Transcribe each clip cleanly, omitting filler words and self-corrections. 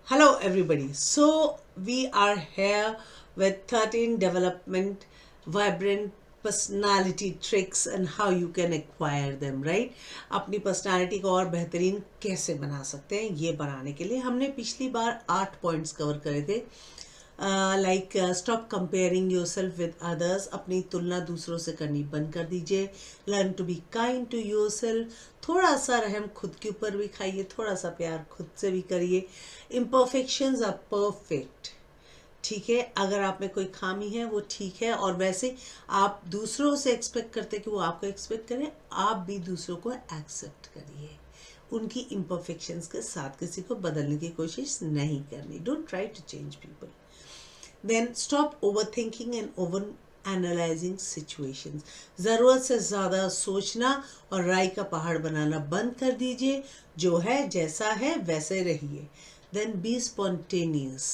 Hello everybody. So we are here with 13 development vibrant personality tricks and how you can acquire them, right? अपनी personality को और बेहतरीन कैसे बना सकते हैं, ये बनाने के लिए हमने पिछली बार 8 पॉइंट्स कवर करे थे. Like stop comparing yourself with others, अपनी तुलना दूसरों से करनी बंद कर दीजिए. Learn to be kind to yourself, थोड़ा सा रहम खुद के ऊपर भी खाइए, थोड़ा सा प्यार खुद से भी करिए. इम्परफेक्शंस आर परफेक्ट, ठीक है. अगर आप में कोई खामी है वो ठीक है, और वैसे आप दूसरों से एक्सपेक्ट करते कि वो आपको एक्सपेक्ट करें, आप भी दूसरों को एक्सेप्ट करिए. उनकी इम्परफेक्शंस के साथ किसी को बदलने की कोशिश नहीं करनी. Don't try to change people. Then stop overthinking and overanalysing situations. ज़रूरत से ज़्यादा सोचना और राय का पहाड़ बनाना बंद कर दीजिए. जो है जैसा है वैसे रहिए. Then be spontaneous.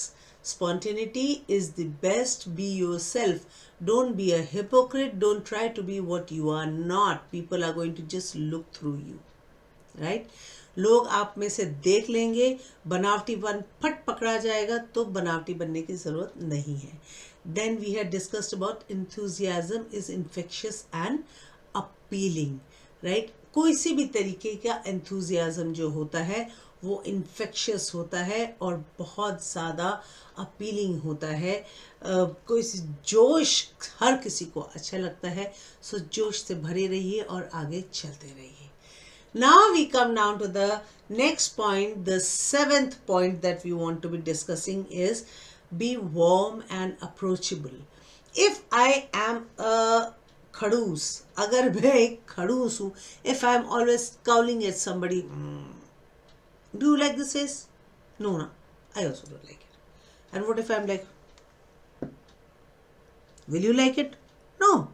Spontaneity is the best. Be yourself. Don't be a hypocrite. Don't try to be what you are not. People are going to just look through you. Right लोग आप में से देख लेंगे, बनावटीपन फट पकड़ा जाएगा, तो बनावटी बनने की ज़रूरत नहीं है. Then we had discussed about enthusiasm is infectious and appealing. Right कोई सी भी तरीके का enthusiasm जो होता है वो इन्फेक्शियस होता है और बहुत ज़्यादा अपीलिंग होता है. कोई जोश हर किसी को अच्छा लगता है. सो जोश से भरे रहिए और आगे चलते रहिए. Now we come down to the next point. The 7th point that we want to be discussing is be warm and approachable. If I am a खड़ूस, अगर मैं एक खड़ूस हूँ, if I am always scowling at somebody, do you like this face? No, I also don't like it. And what if I'm like, will you like it? No.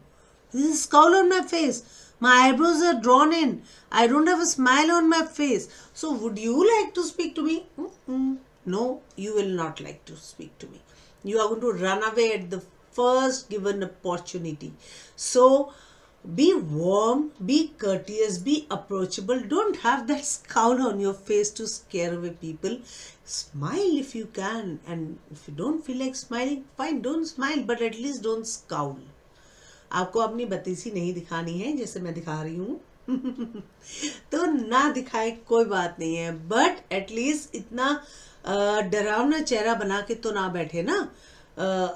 This is scowl on my face. My eyebrows are drawn in. I don't have a smile on my face. So would you like to speak to me? No, you will not like to speak to me. You are going to run away at the first given opportunity. So be warm, be courteous, be approachable. Don't have that scowl on your face to scare away people. Smile if you can. And if you don't feel like smiling, fine, don't smile. But at least don't scowl. आपको अपनी बत्तीसी नहीं दिखानी है जैसे मैं दिखा रही हूँ तो ना दिखाए, कोई बात नहीं है. बट एटलीस्ट इतना डरावना चेहरा बना के तो ना बैठे ना.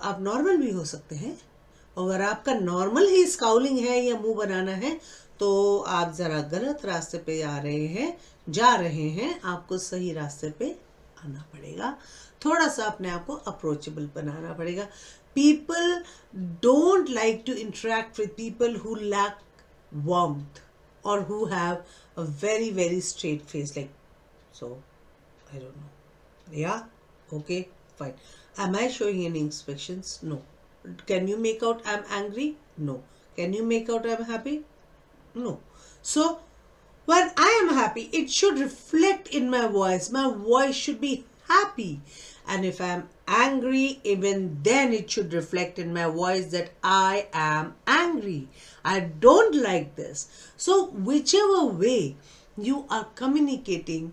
आप नॉर्मल भी हो सकते हैं. अगर आपका नॉर्मल ही स्काउलिंग है या मुंह बनाना है तो आप ज़रा गलत रास्ते पे जा रहे हैं. आपको सही रास्ते पे आना पड़ेगा. थोड़ा सा अपने आप को अप्रोचेबल बनाना पड़ेगा. People don't like to interact with people who lack warmth or who have a very, very straight face. Like, so, I don't know. Yeah? Okay, fine. Am I showing any expressions? No. Can you make out I'm angry? No. Can you make out I'm happy? No. So, when I am happy, it should reflect in my voice. My voice should be happy. And if I am angry, even then it should reflect in my voice that I am angry. I don't like this. So whichever way you are communicating,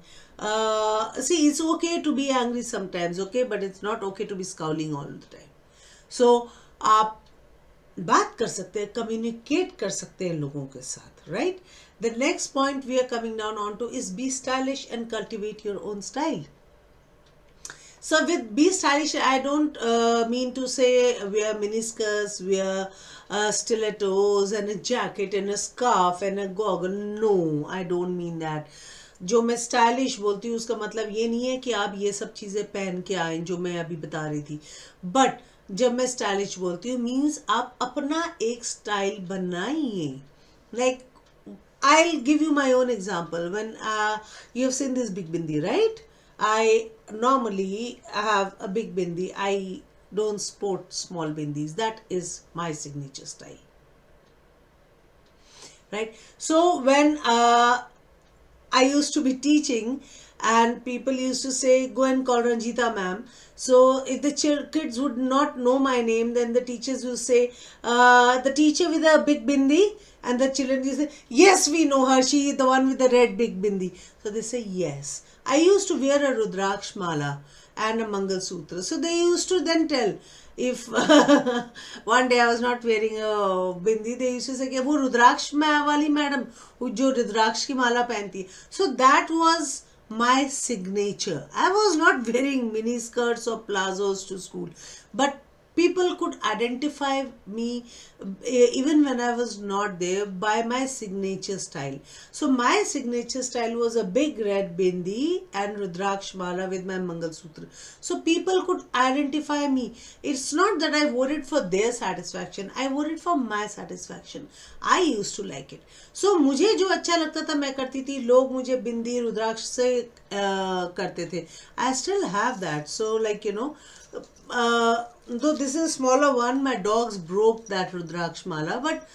see, it's okay to be angry sometimes, okay, but it's not okay to be scowling all the time. So आप बात कर सकते हैं, communicate कर सकते हैं लोगों के साथ, right? The next point we are coming down on to is be stylish and cultivate your own style. So with be stylish, I don't mean to say wear miniskirts, wear stilettos and a jacket and a scarf and a goggle. No, I don't mean that. जो मैं stylish बोलती हूँ उसका मतलब ये नहीं है कि आप ये सब चीज़ें पहन के आए जो मैं अभी बता रही थी. बट जब मैं स्टाइलिश बोलती हूँ मीन्स आप अपना एक स्टाइल बनाइए. Like I'll give you my own example. When you have seen this big bindi, right? I normally have a big bindi. I don't sport small bindis. That is my signature style. Right? So when I used to be teaching and people used to say, go and call Ranjita ma'am. So if the kids would not know my name, then the teachers will say, the teacher with a big bindi, and the children will say, yes, we know her, she is the one with the red big bindi. So they say, yes. I used to wear a Rudraksh mala and a Mangal Sutra. So they used to then tell, if one day I was not wearing a bindi, they used to say कि वो रुद्राक्ष वाली madam जो रुद्राक्ष की माला पहनती है. So that was my signature. I was not wearing mini skirts or plazos to school, but people could identify me even when I was not there by my signature style. So my signature style was a big red bindi and Rudraksh mala with my Mangal Sutra. So people could identify me. It's not that I wore it for their satisfaction. I wore it for my satisfaction. I used to like it. So मुझे जो अच्छा लगता था मैं करती थी. लोग मुझे बिंदी रुद्राक्ष से करते थे. I still have that. So like though this is a smaller one, my dogs broke that Rudraksh mala, but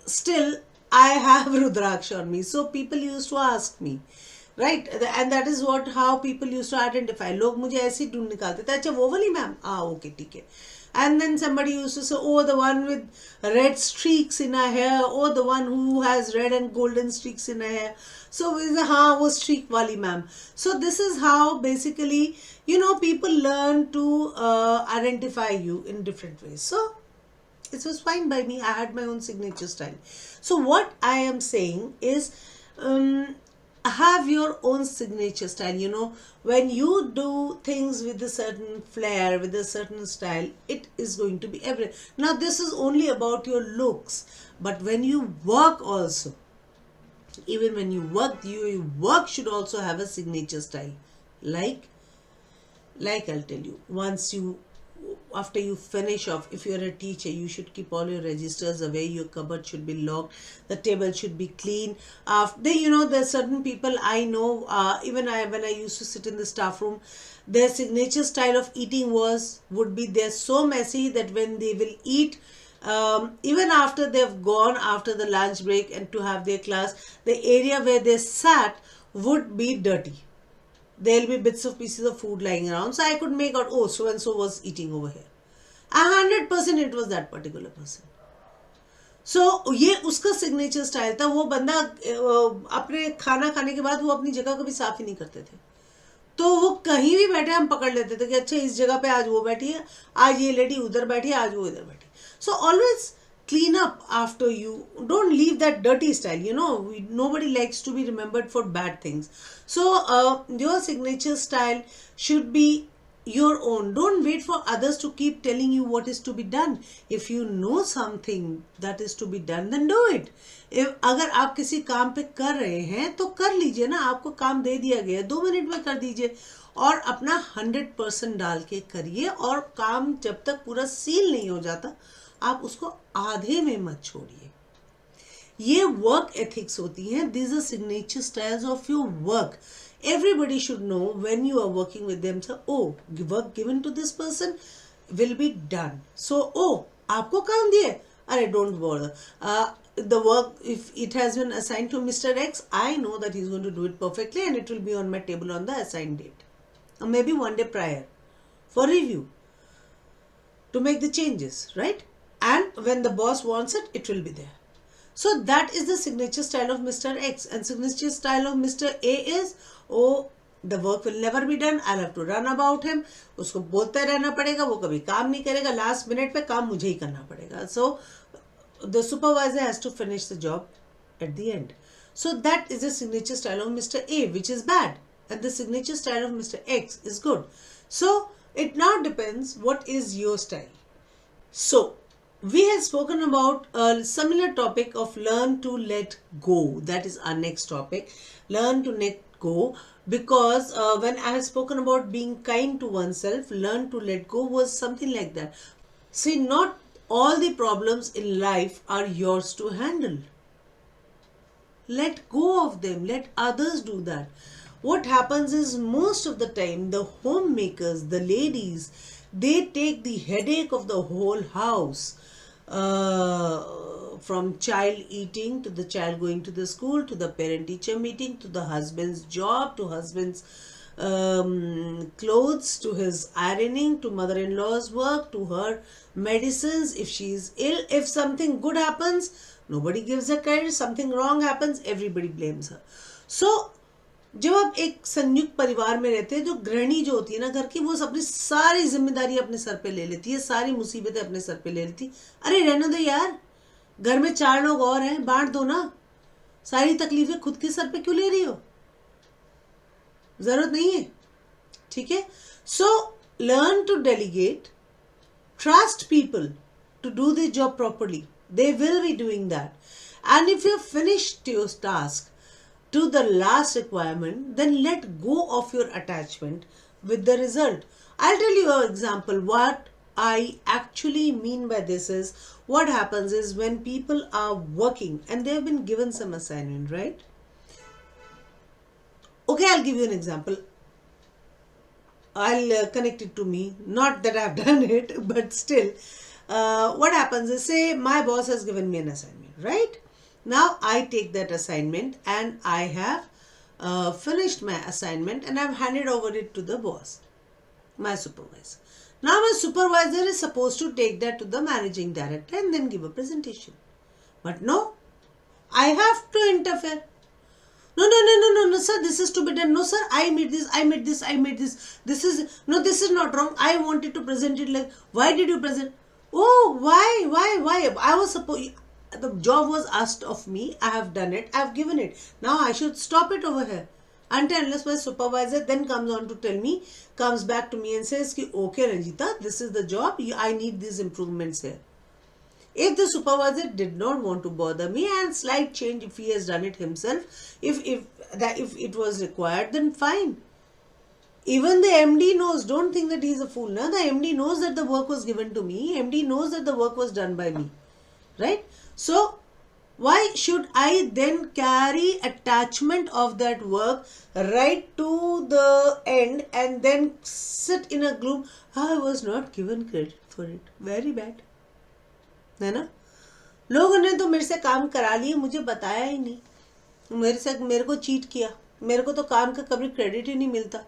still I have Rudraksh on me. So people used to ask me, right? And that is how people used to identify. लोग मुझे ऐसे ही ढूंढ निकालते थे. अच्छा वो वाली ma'am, okay, ठीक है. And then somebody used to say, oh, the one with red streaks in her hair, oh, the one who has red and golden streaks in her hair. So we say, हाँ वो streak वाली ma'am. So this is how basically people learn to identify you in different ways. So it was fine by me. I had my own signature style. So what I am saying is, have your own signature style. When you do things with a certain flair, with a certain style, it is going to be everything. Now this is only about your looks, but when you work also, even when you work, your work should also have a signature style. Like I'll tell you, after you finish off, if you're a teacher, you should keep all your registers away, your cupboard should be locked, the table should be clean. There's certain people I know, when I used to sit in the staff room, their signature style of eating would be they're so messy that when they will eat, even after they've gone after the lunch break and to have their class, the area where they sat would be dirty. There'll be bits of pieces of food lying around. So I could make out, oh, so and so was eating over here. 100% it was that particular person. So ये उसका signature style था. वो बंदा अपने खाना खाने के बाद वो अपनी जगह कभी साफ ही नहीं करते थे. तो वो कहीं भी बैठे हम पकड़ लेते थे कि अच्छा इस जगह पे आज वो बैठी है, आज ये लेडी उधर बैठी है, आज वो इधर बैठी. So always clean up after you. Don't leave that dirty style. Nobody likes to be remembered for bad things. So your signature style should be your own. Don't wait for others to keep telling you what is to be done. If you know something that is to be done, then do it. अगर आप किसी काम पे कर रहे हैं तो कर लीजिए ना. आपको काम दे दिया गया, 2 मिनट में कर दीजिए और अपना 100% डाल के करिए. और काम जब तक पूरा सील नहीं हो जाता, आप उसको आधे में मत छोड़िए. ये वर्क एथिक्स होती हैं. These are signature styles of your work. Everybody should know when you are working with them. So, oh, work given to this person will be done. So, oh, आपको काम दिए, अरे don't bother. The work, if it has been assigned to Mr. X, I know that he's going to do it perfectly and it will be on my table on the assigned date. Or maybe one day prior for review to make the changes, right? And when the boss wants it, it will be there. So that is the signature style of Mr. X. And signature style of Mr. A is, oh, the work will never be done. I'll have to run about him. उसको बोलते रहना पड़ेगा, वो कभी काम नहीं करेगा. Last minute पे काम मुझे ही करना पड़ेगा. So the supervisor has to finish the job at the end. So that is the signature style of Mr. A, which is bad. And the signature style of Mr. X is good. So it now depends what is your style. So we have spoken about a similar topic of learn to let go. That is our next topic. Learn to let go. Because when I have spoken about being kind to oneself, learn to let go was something like that. See, not all the problems in life are yours to handle. Let go of them. Let others do that. What happens is most of the time, the homemakers, the ladies, they take the headache of the whole house. From child eating to the child going to the school, to the parent-teacher meeting, to the husband's job, to husband's clothes, to his ironing, to mother-in-law's work, to her medicines. If she is ill, if something good happens, nobody gives her credit. Something wrong happens, everybody blames her. So जब आप एक संयुक्त परिवार में रहते हैं, जो गृहिणी जो होती है ना घर की, वो अपनी सारी जिम्मेदारी अपने सर पे ले लेती है, सारी मुसीबतें अपने सर पे ले लेती। अरे रहने दो यार, घर में 4 लोग और हैं, बांट दो ना। सारी तकलीफें खुद के सर पे क्यों ले रही हो? जरूरत नहीं है। ठीक है। So learn to delegate, trust people to do their job properly. They will be doing that. And if you finished your task to the last requirement, then let go of your attachment with the result. I'll tell you an example. What I actually mean by this is, what happens is when people are working and they have been given some assignment, right? Okay, I'll give you an example. I'll connect it to me. Not that I've done it, but still. What happens is, say my boss has given me an assignment, right? Now I take that assignment and I have finished my assignment and I've handed over it to the boss, my supervisor. Now my supervisor is supposed to take that to the managing director and then give a presentation. But no, I have to interfere. No, sir, this is to be done. No, sir, I made this. This is not wrong. I wanted to present it like, why did you present? Oh, why? I was supposed, the job was asked of me. I have done it. I have given it. Now I should stop it over here. Until unless my supervisor then comes on to tell me, comes back to me and says, okay, Ranjita, this is the job. I need these improvements here. If the supervisor did not want to bother me, and slight change if he has done it himself, if it was required, then fine. Even the MD knows. Don't think that he is a fool. No? The MD knows that the work was given to me. MD knows that the work was done by me. Right? So, why should I then carry attachment of that work right to the end and then sit in a gloom? I was not given credit for it. Very bad. है ना? लोगों ने तो मेरे से काम करा लिए, मुझे बताया ही नहीं, मेरे को चीट किया, मेरे को तो काम का कभी क्रेडिट ही नहीं मिलता.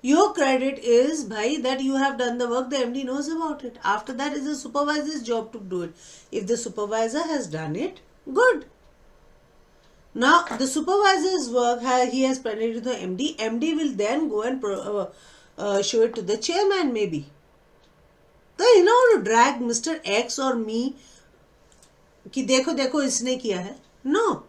Your credit is, bhai, that you have done the work. The MD knows about it. After that, it's the supervisor's job to do it. If the supervisor has done it, good. Now, the supervisor's work, he has presented to the MD. MD will then go and show it to the chairman, maybe. So, you know, to drag Mr. X or me कि देखो देखो इसने किया है. No.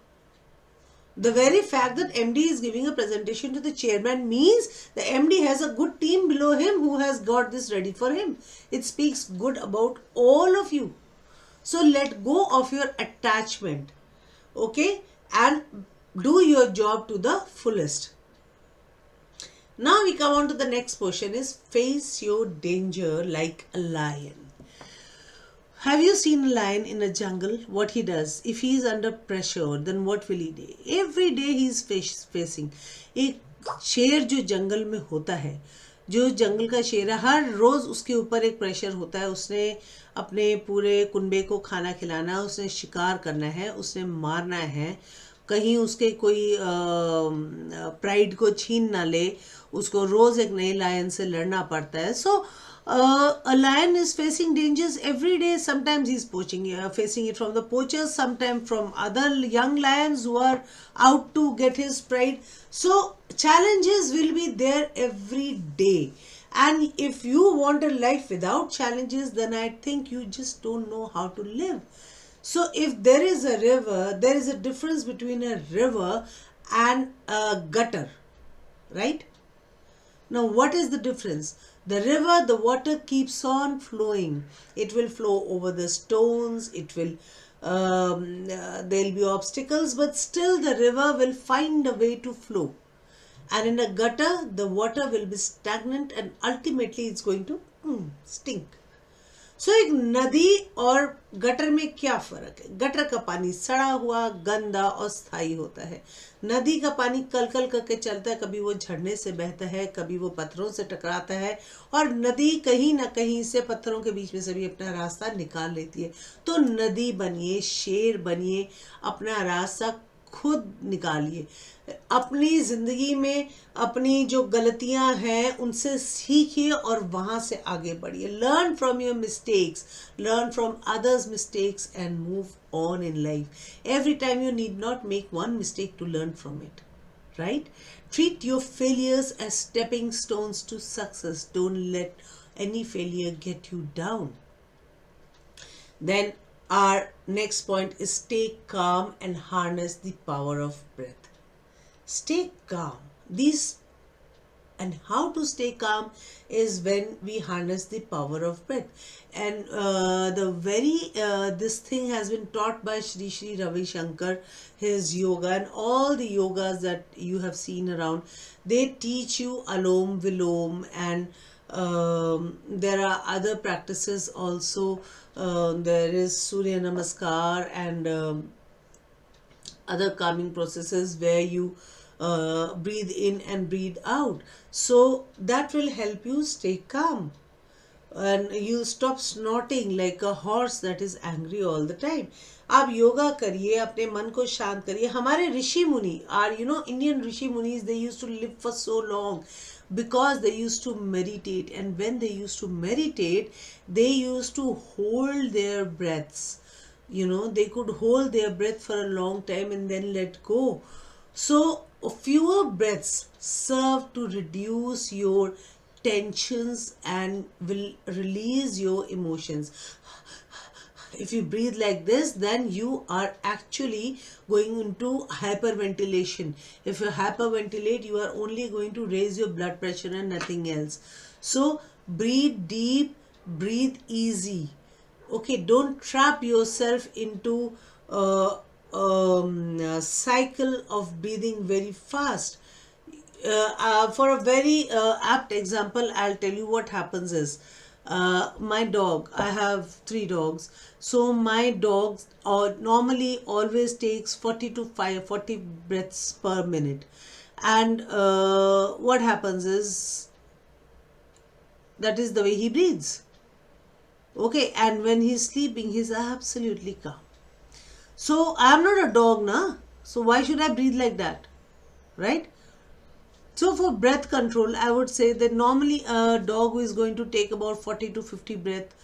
The very fact that MD is giving a presentation to the chairman means the MD has a good team below him who has got this ready for him. It speaks good about all of you. So let go of your attachment. Okay? And do your job to the fullest. Now we come on to the next portion, is face your danger like a lion. Have you seen a lion in a jungle? What he does? If he is under pressure, then what will he do? Every day he is facing. एक शेर जो जंगल में होता है, जो जंगल का शेर है, हर रोज उसके ऊपर एक प्रेशर होता है. उसने अपने पूरे कुनबे को खाना खिलाना है, उसने शिकार करना है, उसने मारना है, कहीं उसके कोई प्राइड को छीन ना ले, उसको रोज एक नए लायन से लड़ना पड़ता है. सो a lion is facing dangers every day. Sometimes he's facing it from the poachers, sometimes from other young lions who are out to get his pride. So challenges will be there every day. And if you want a life without challenges, then I think you just don't know how to live. So if there is a river, there is a difference between a river and a gutter, right? Now, what is the difference? The river, the water keeps on flowing. It will flow over the stones. It will, there'll be obstacles, but still the river will find a way to flow. And in a gutter, the water will be stagnant and ultimately it's going to stink. सो एक नदी और gutter में क्या फर्क है? Gutter का पानी सड़ा हुआ, गंदा और स्थायी होता है. नदी का पानी कल कल करके चलता है, कभी वो झरने से बहता है, कभी वो पत्थरों से टकराता है, और नदी कहीं ना कहीं से पत्थरों के बीच में से भी अपना रास्ता निकाल लेती है. तो नदी बनिए, शेर बनिए, अपना रास्ता खुद निकालिए. अपनी जिंदगी में अपनी जो गलतियां हैं उनसे सीखिए और वहां से आगे बढ़िए. Learn from your mistakes, learn from others mistakes and move on in life. Every time you need not make one mistake to learn from it, right? Treat your failures as stepping stones to success. Don't let any failure get you down. Then our next point is stay calm and harness the power of breath. Stay calm. These and how to stay calm is when we harness the power of breath. And this thing has been taught by Sri Ravi Shankar, his yoga, and all the yogas that you have seen around. They teach you alom vilom, and there are other practices also. There is Surya Namaskar and other calming processes where you breathe in and breathe out. So that will help you stay calm and you stop snorting like a horse that is angry all the time. आप योगा करिए, अपने मन को शांत करिए. हमारे ऋषि मुनि are, Indian Rishi munis, they used to live for so long because they used to meditate, and when they used to meditate, they used to hold their breaths. They could hold their breath for a long time and then let go. So fewer breaths serve to reduce your tensions and will release your emotions. If you breathe like this, then you are actually going into hyperventilation. If you hyperventilate, you are only going to raise your blood pressure and nothing else. So breathe deep, breathe easy. Okay, don't trap yourself into a cycle of breathing very fast. For a very apt example, I'll tell you what happens is my dog, I have 3 dogs. So my dog normally always takes 40 breaths per minute. And what happens is that is the way he breathes. Okay, and when he's sleeping, he's absolutely calm. So I'm not a dog, na? So why should I breathe like that? Right? So for breath control, I would say that normally a dog is going to take about 40 to 50 breath.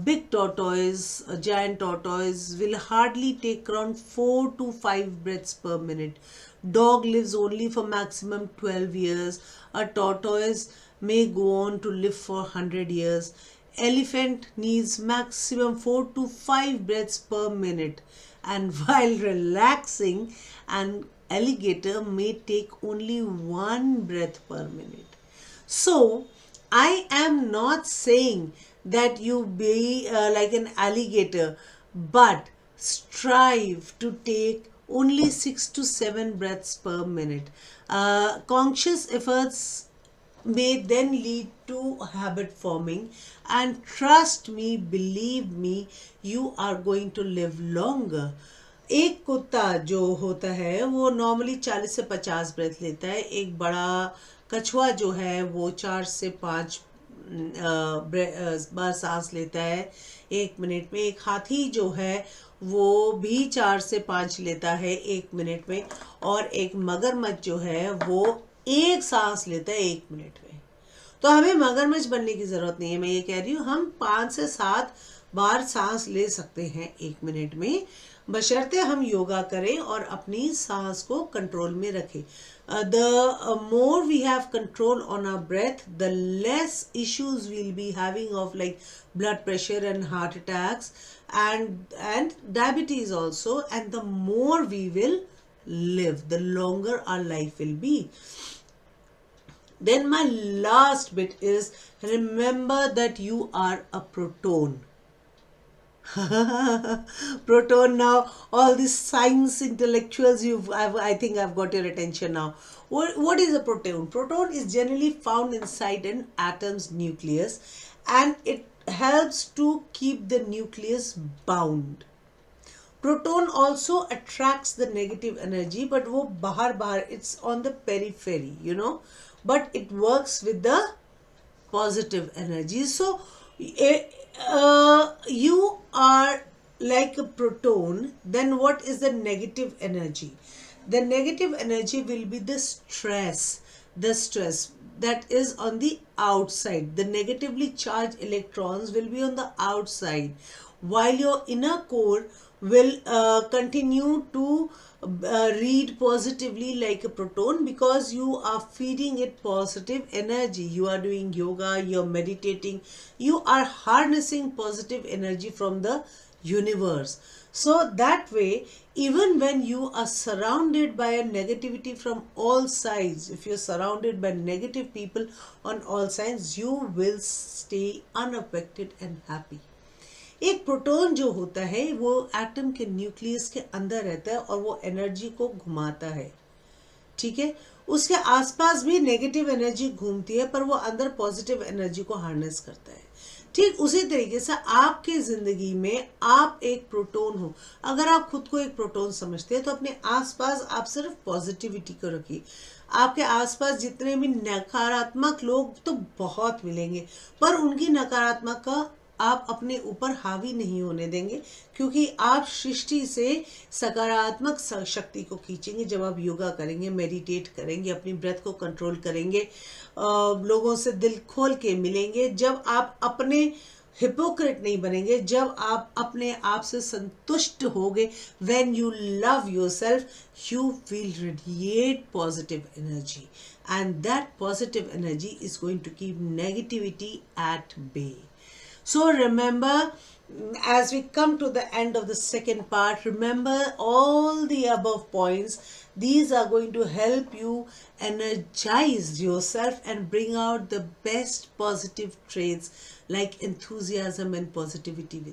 Big tortoise, a giant tortoise will hardly take around 4 to 5 breaths per minute. Dog lives only for maximum 12 years. A tortoise may go on to live for 100 years. Elephant needs maximum 4 to 5 breaths per minute, and while relaxing, an alligator may take only 1 breath per minute. So I am not saying that you be like an alligator, but strive to take only 6 to 7 breaths per minute. Conscious efforts may then lead to habit forming, and trust me, believe me, you are going to live longer. एक कुत्ता जो होता है वो normally 40 से 50 breath लेता है. एक बड़ा कछुआ जो है वो 4 से 5 बार सांस लेता है 1 मिनट में. एक हाथी जो है वो भी 4 से 5 लेता है 1 मिनट में. और एक मगरमच्छ जो है वो एक सांस लेता है 1 मिनट में. तो हमें मगरमच्छ बनने की ज़रूरत नहीं है. मैं ये कह रही हूँ हम 5 से 7 बार सांस ले सकते हैं 1 मिनट में, बशर्ते हम योगा करें और अपनी सांस को कंट्रोल में रखें. The more we have control on our breath, the less issues we'll be having of like blood pressure and heart attacks and diabetes also, and the more we will live, the longer our life will be. Then my last bit is remember that you are a proton. Proton. Now all these science intellectuals, I think I've got your attention now. What is a proton? Proton is generally found inside an atom's nucleus, and it helps to keep the nucleus bound. Proton also attracts the negative energy, but वो बाहर it's on the periphery, but it works with the positive energy. So you are like a proton. Then what is the negative energy? The negative energy will be the stress that is on the outside. The negatively charged electrons will be on the outside, while your inner core will continue to read positively like a proton, because you are feeding it positive energy. You are doing yoga, you're meditating, you are harnessing positive energy from the universe. So that way, even when you are surrounded by a negativity from all sides, if you're surrounded by negative people on all sides, you will stay unaffected and happy. एक proton जो होता है वो atom के nucleus के अंदर रहता है और वो एनर्जी को घुमाता है, ठीक है। उसके आसपास भी नेगेटिव एनर्जी घूमती है पर वो अंदर पॉजिटिव एनर्जी को हार्नेस करता है। ठीक उसी तरीके से आपके जिंदगी में आप एक प्रोटॉन हो। अगर आप खुद को एक प्रोटॉन समझते हैं तो अपने आसपास आप सिर्फ पॉजिटिविटी को रखिए। आपके आसपास जितने भी नकारात्मक लोग तो बहुत मिलेंगे, पर उनकी नकारात्मक का आप अपने ऊपर हावी नहीं होने देंगे, क्योंकि आप सृष्टि से सकारात्मक शक्ति को खींचेंगे जब आप योगा करेंगे, मेडिटेट करेंगे, अपनी ब्रेथ को कंट्रोल करेंगे, लोगों से दिल खोल के मिलेंगे। जब आप अपने हिपोक्रेट नहीं बनेंगे, जब आप अपने आप से संतुष्ट होगे, when you love yourself, you will radiate positive energy, and that positive energy is going to keep negativity at bay. So remember, as we come to the end of the second part, remember all the above points. These are going to help you energize yourself and bring out the best positive traits like enthusiasm and positivity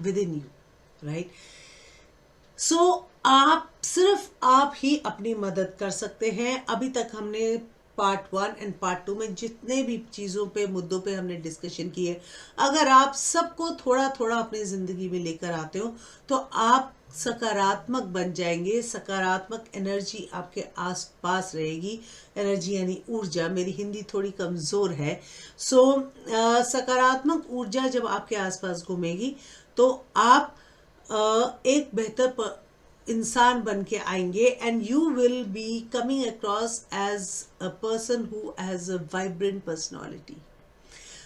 within you, right? So आप सिर्फ आप ही अपनी मदद कर सकते हैं। अभी तक हमने पार्ट 1 एंड पार्ट 2 में जितने भी चीज़ों पे, मुद्दों पे हमने डिस्कशन किए, अगर आप सबको थोड़ा थोड़ा अपनी ज़िंदगी में लेकर आते हो तो आप सकारात्मक बन जाएंगे। सकारात्मक एनर्जी आपके आसपास रहेगी। एनर्जी यानी ऊर्जा, मेरी हिंदी थोड़ी कमज़ोर है। सो सकारात्मक ऊर्जा जब आपके आसपास घूमेगी तो आप एक बेहतर इंसान बन के आएंगे, and you will be coming across as a person who has a vibrant personality.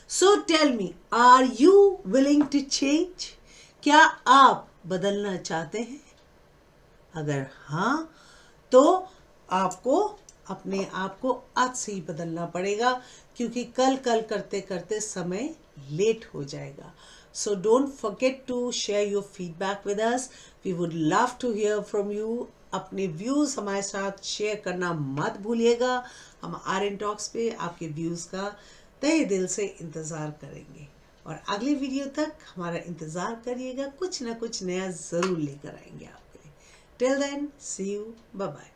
So tell me, are you willing to change? क्या आप बदलना चाहते हैं? अगर हाँ तो आपको अपने आप को आज से ही बदलना पड़ेगा, क्योंकि कल कल करते करते समय लेट हो जाएगा. So don't forget to share your feedback with us. We would love to hear from you. अपने व्यूज़ हमारे साथ शेयर करना मत भूलिएगा. हम RN Talks पे आपके व्यूज़ का तहे दिल से इंतज़ार करेंगे, और अगली वीडियो तक हमारा इंतज़ार करिएगा. कुछ ना कुछ नया ज़रूर लेकर आएंगे आपके लिए. Till then, see you. Bye bye.